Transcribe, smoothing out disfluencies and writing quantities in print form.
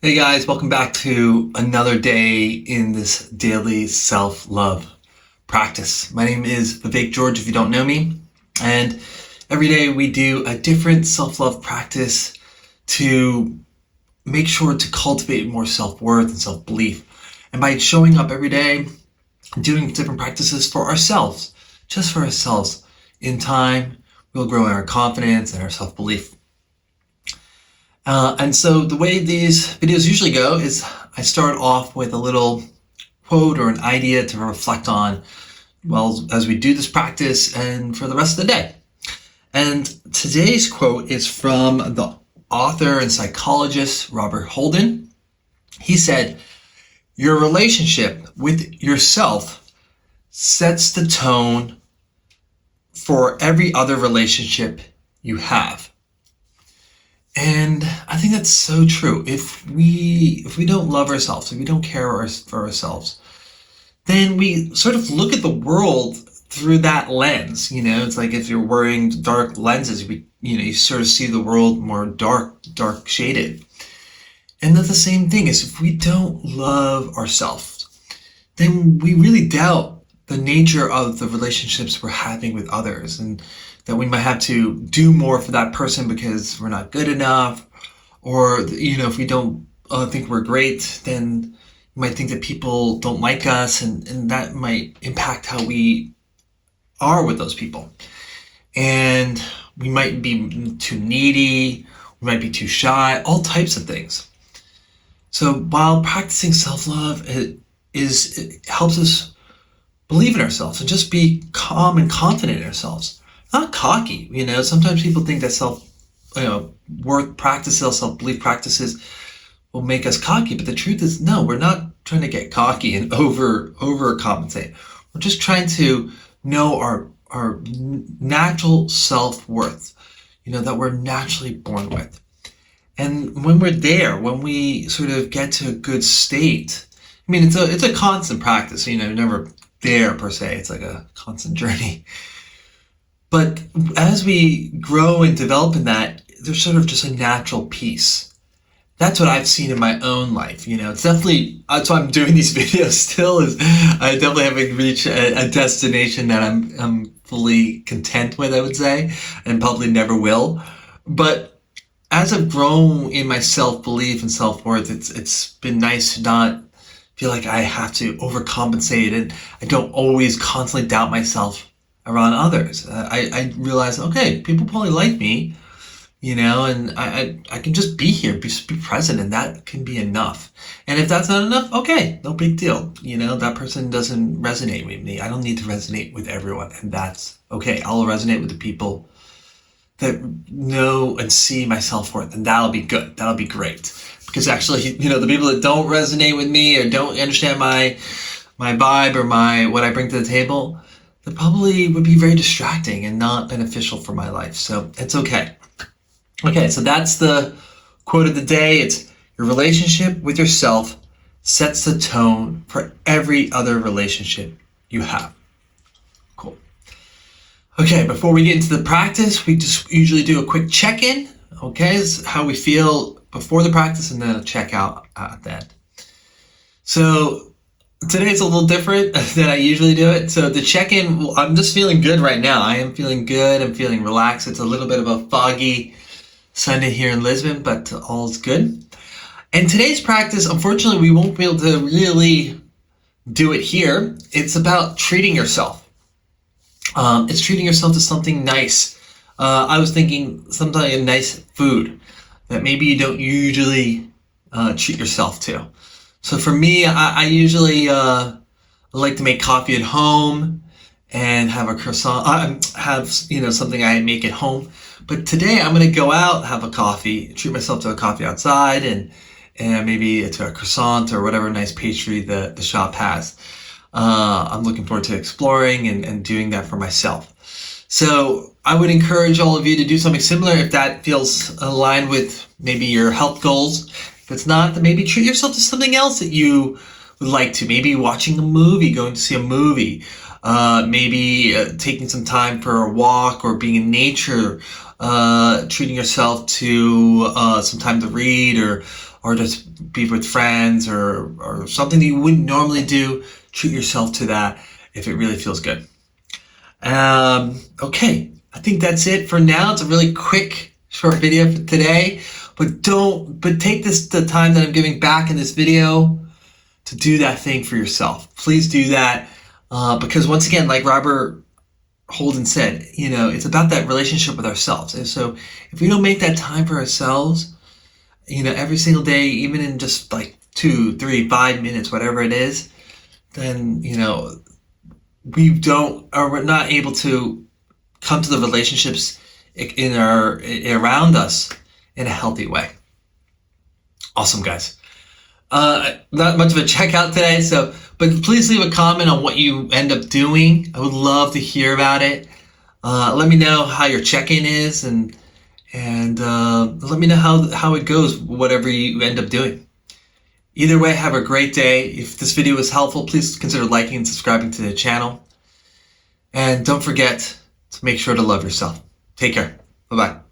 Hey guys, welcome back to another day in this daily self-love practice. My name is Vivek George, if you don't know me, and every day we do a different self-love practice to make sure to cultivate more self-worth and self-belief. And by showing up every day, doing different practices for ourselves, just for ourselves, in time, we'll grow in our confidence and our self-belief. And so the way these videos usually go is I start off with a little quote or an idea to reflect on, well, as we do this practice and for the rest of the day. And today's quote is from the author and psychologist Robert Holden. He said, "Your relationship with yourself sets the tone for every other relationship you have." And I think that's so true. If we don't love ourselves, if we don't care for ourselves, then we sort of look at the world through that lens. It's like if you're wearing dark lenses, you sort of see the world more dark shaded. And that's the same thing is if we don't love ourselves, then we really doubt the nature of the relationships we're having with others, and that we might have to do more for that person because we're not good enough, or if we don't think we're great, then we might think that people don't like us, and that might impact how we are with those people. And we might be too needy, we might be too shy, all types of things. So while practicing self-love, it helps us believe in ourselves and just be calm and confident in ourselves. Not cocky. Sometimes people think that self-worth practices, self-belief practices will make us cocky. But the truth is, no, we're not trying to get cocky and overcompensate. We're just trying to know our natural self-worth, that we're naturally born with. And when we're there, when we sort of get to a good state, it's a constant practice. Never there per se. It's like a constant journey. But as we grow and develop in that, there's sort of just a natural peace. That's what I've seen in my own life. It's definitely, that's why I'm doing these videos still, is I definitely haven't reached a destination that I'm fully content with, I would say, and probably never will. But as I've grown in my self-belief and self-worth, it's been nice to not feel like I have to overcompensate, and I don't always constantly doubt myself around others. I realize, okay, people probably like me, and I can just be here, just be present, and that can be enough. And if that's not enough, okay, no big deal. That person doesn't resonate with me. I don't need to resonate with everyone, and that's okay. I'll resonate with the people that know and see my self-worth, and that'll be good. That'll be great. Because actually, the people that don't resonate with me or don't understand my vibe or what I bring to the table, that probably would be very distracting and not beneficial for my life. So it's okay. Okay, so that's the quote of the day. It's, your relationship with yourself sets the tone for every other relationship you have. Cool. Okay, before we get into the practice, we just usually do a quick check-in. Okay, this is how we feel before the practice, and then a check out at the end. So today's a little different than I usually do it. So the check-in, I'm just feeling good right now. I am feeling good. I'm feeling relaxed. It's a little bit of a foggy Sunday here in Lisbon, but all's good. And today's practice, unfortunately, we won't be able to really do it here. It's about treating yourself. It's treating yourself to something nice. I was thinking something like a nice food that maybe you don't usually treat yourself to. So for me, I usually like to make coffee at home and have a croissant. Have something I make at home. But today I'm going to go out, have a coffee, treat myself to a coffee outside, and maybe to a croissant or whatever nice pastry the shop has. I'm looking forward to exploring and doing that for myself. So I would encourage all of you to do something similar if that feels aligned with maybe your health goals. If it's not, then maybe treat yourself to something else that you would like to. Maybe watching a movie, going to see a movie, maybe taking some time for a walk or being in nature, treating yourself to some time to read or or just be with friends or something that you wouldn't normally do. Treat yourself to that if it really feels good. Okay, I think that's it for now. It's a really quick, short video for today, but take the time that I'm giving back in this video to do that thing for yourself. Please do that, because once again, like Robert Holden said, it's about that relationship with ourselves. And so if we don't make that time for ourselves, every single day, even in just like 2, 3, 5 minutes, whatever it is, then, we're not able to come to the relationships around us in a healthy way. Awesome, guys. Not much of a checkout today, but please leave a comment on what you end up doing. I would love to hear about it. Let me know how your check-in is, and let me know how it goes, whatever you end up doing. Either way, have a great day. If this video was helpful, please consider liking and subscribing to the channel. And don't forget to make sure to love yourself. Take care. Bye-bye.